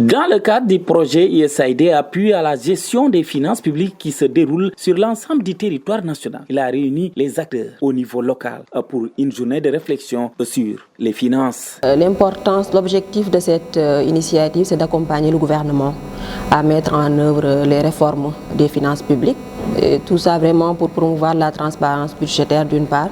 Dans le cadre du projet USAID appui à la gestion des finances publiques qui se déroule sur l'ensemble du territoire national, il a réuni les acteurs au niveau local pour une journée de réflexion sur les finances. L'importance, l'objectif de cette initiative, c'est d'accompagner le gouvernement à mettre en œuvre les réformes des finances publiques. Et tout ça vraiment pour promouvoir la transparence budgétaire d'une part,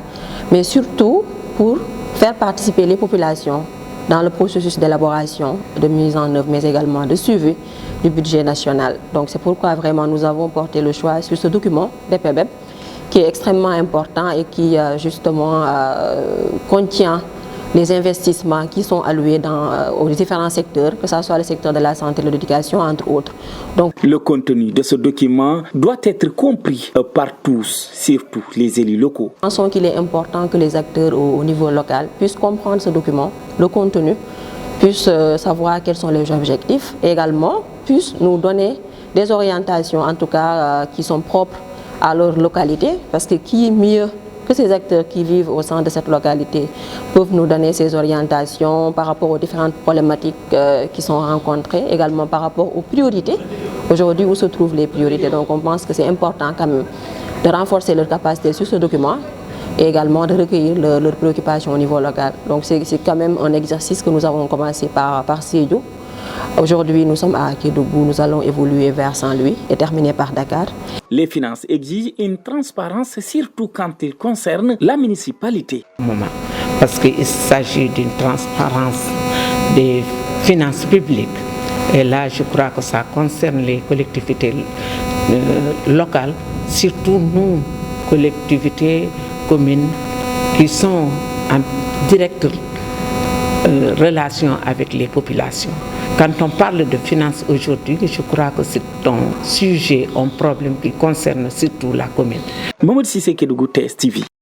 mais surtout pour faire participer les populations dans le processus d'élaboration, de mise en œuvre, mais également de suivi du budget national. Donc c'est pourquoi vraiment nous avons porté le choix sur ce document BPBEP qui est extrêmement important et qui justement contient les investissements qui sont alloués aux différents secteurs, que ce soit le secteur de la santé et de l'éducation, entre autres. Donc, le contenu de ce document doit être compris par tous, surtout les élus locaux. Nous pensons qu'il est important que les acteurs au niveau local puissent comprendre ce document, le contenu, puissent savoir quels sont les objectifs et également puissent nous donner des orientations, en tout cas qui sont propres à leur localité, parce que qui est mieux que ces acteurs qui vivent au sein de cette localité peuvent nous donner ces orientations par rapport aux différentes problématiques qui sont rencontrées, également par rapport aux priorités. Aujourd'hui, où se trouvent les priorités? Donc on pense que c'est important quand même de renforcer leur capacité sur ce document et également de recueillir leurs préoccupations au niveau local. Donc c'est quand même un exercice que nous avons commencé par Sédhiou. Aujourd'hui, nous sommes à Kédougou, nous allons évoluer vers Saint-Louis et terminer par Dakar. Les finances exigent une transparence, surtout quand il concerne la municipalité. Parce qu'il s'agit d'une transparence des finances publiques. Et là, je crois que ça concerne les collectivités locales, surtout nous, collectivités communes, qui sont en directe relation avec les populations. Quand on parle de finances aujourd'hui, je crois que c'est un sujet, un problème qui concerne surtout la commune. Mamadou Cissé, Kédougou, TS TV.